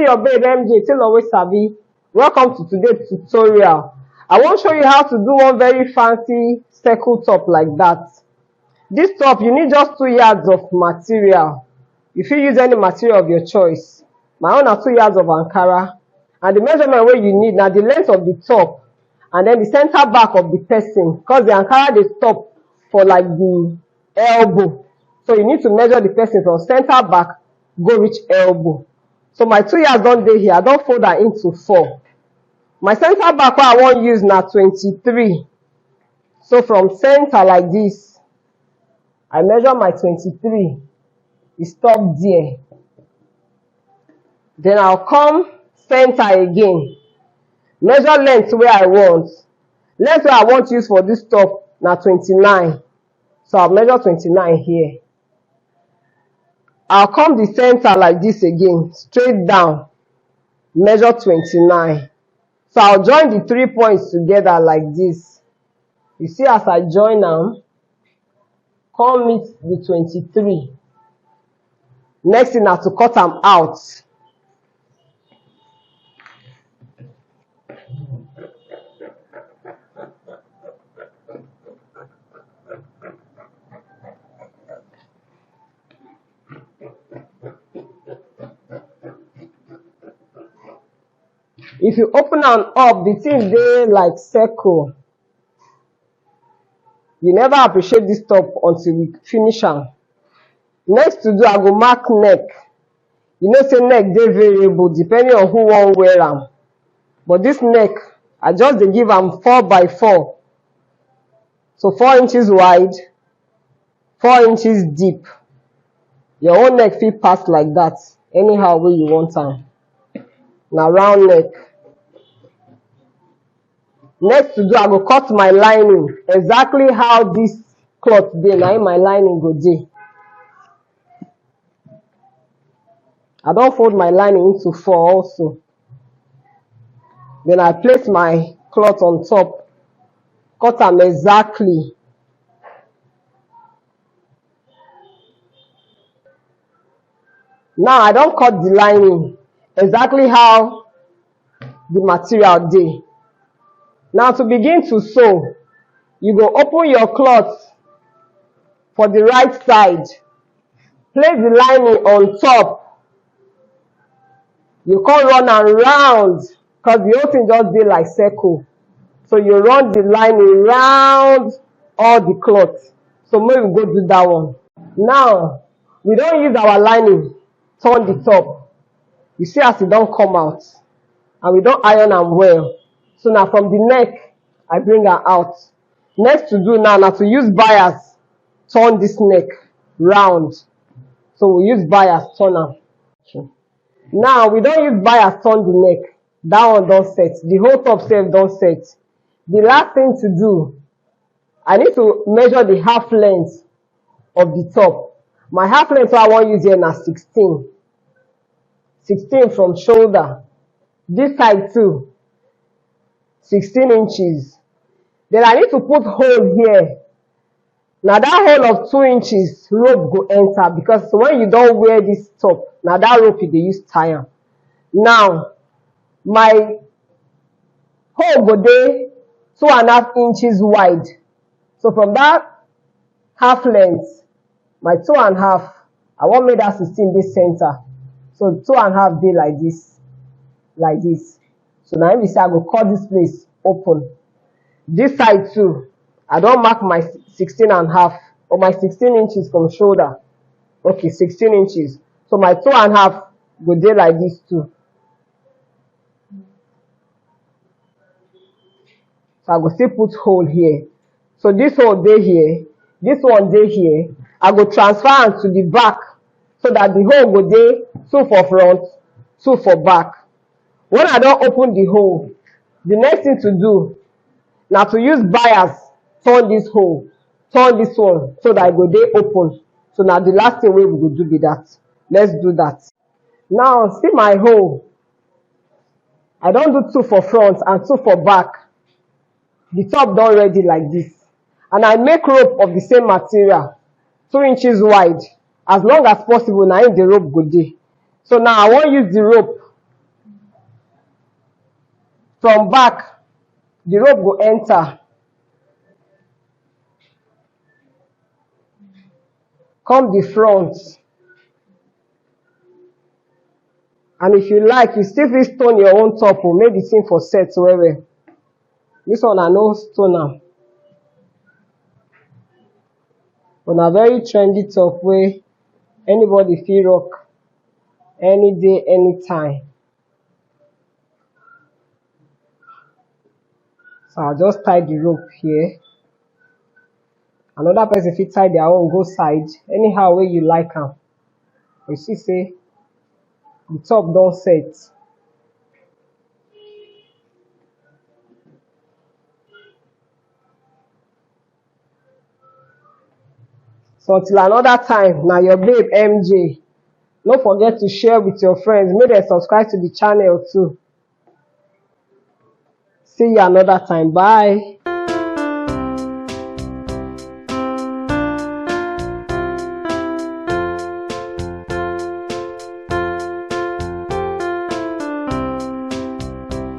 your babe MJ, still always sabi. Welcome to today's tutorial. I wan show you how to do one very fancy circle top like that. This top, you need just 2 yards of material. You fit use any material of your choice. My own na 2 yards of Ankara. And the measurement wey you need na the length of the top and then the center back of the person, because the Ankara dey stop for like the elbow. So you need to measure the person from center back go reach elbow. So my 2 yards don dey here. I don fold am into 4. My center back wey I wan use na 23. So from center like this, I measure my 23. E stop there. Then I'll come center again. Measure length wey I want. Length wey I want use for this top na 29. So I'll measure 29 here. I'll come the center like this again, straight down, measure 29. So I'll join the 3 points together like this. You see as I join them, come meet the 23. Next thing na to cut them out. If you open am up, the thing dey like circle. You never appreciate this top until you finish am. Next to do, I go mark neck. You know say neck dey variable depending on who wan wear am. But this neck, I just dey give am 4 by 4. So 4 inches wide, 4 inches deep. Your own neck fit pass like that, anyhow wey you want am. Na round neck. Next to do, I go cut my lining exactly how this cloth dey, na my lining go dey. I don fold my lining into 4 also. Then I place my cloth on top, cut am exactly. Now I don cut the lining exactly how the material dey. Now to begin to sew, you go open your cloth for the right side. Place the lining on top. You come run am round, because the whole thing just dey like circle. So you run the lining round all the cloth. So make we go do that one. Now, we don use our lining, turn the top. You see as e don come out. And we don iron am well. So now from the neck, I bring am out. Next to do now na to use bias, turn this neck round. So we use bias, turn am. Now we don use bias, turn the neck. That one don set. The whole top sef don set. The last thing to do, I need to measure the half length of the top. My half length wey I wan use here na 16. 16 from shoulder. This side too, 16 inches. Then I need to put hole here. Now that hole of 2 inches, rope go enter, because when you don wear this top, now that rope you dey use tie am. Now, my hole go dey 2.5 inches wide. So from that half length, my 2.5, I wan make that 16 dey center. So 2.5 dey like this. Like this. So now we say I go cut this place open. This side too, I don mark my 16.5 or my 16 inches from shoulder. Okay, 16 inches. So my 2.5 go dey like this too. So I go still put hole here. So this hole dey here, this one dey here. I go transfer am to the back so that the hole go dey 2 for front, 2 for back. When I don open the hole, the next thing to do na to use bias, turn this hole, turn this one, so that e go dey open. So na the last thing wey we go do be that. Let's do that. Now see my hole. I don do 2 for front and 2 for back. The top don ready like this. And I make rope of the same material, 2 inches wide. As long as possible, na im the rope go dey. So now I wan use the rope From back, the rope go enter. Come the front. And if you like, you still fit stone your own top o, make the thing for set well well. This one I no stone am. But na very trendy top wey anybody fit rock any day, anytime. So I just tie the rope here. Another person fit tie their own go side, anyhow wey you like am. You see say the top don set. So until another time, na your babe MJ. No forget to share with your friends. Make dem subscribe to the channel too. See you another time. Bye.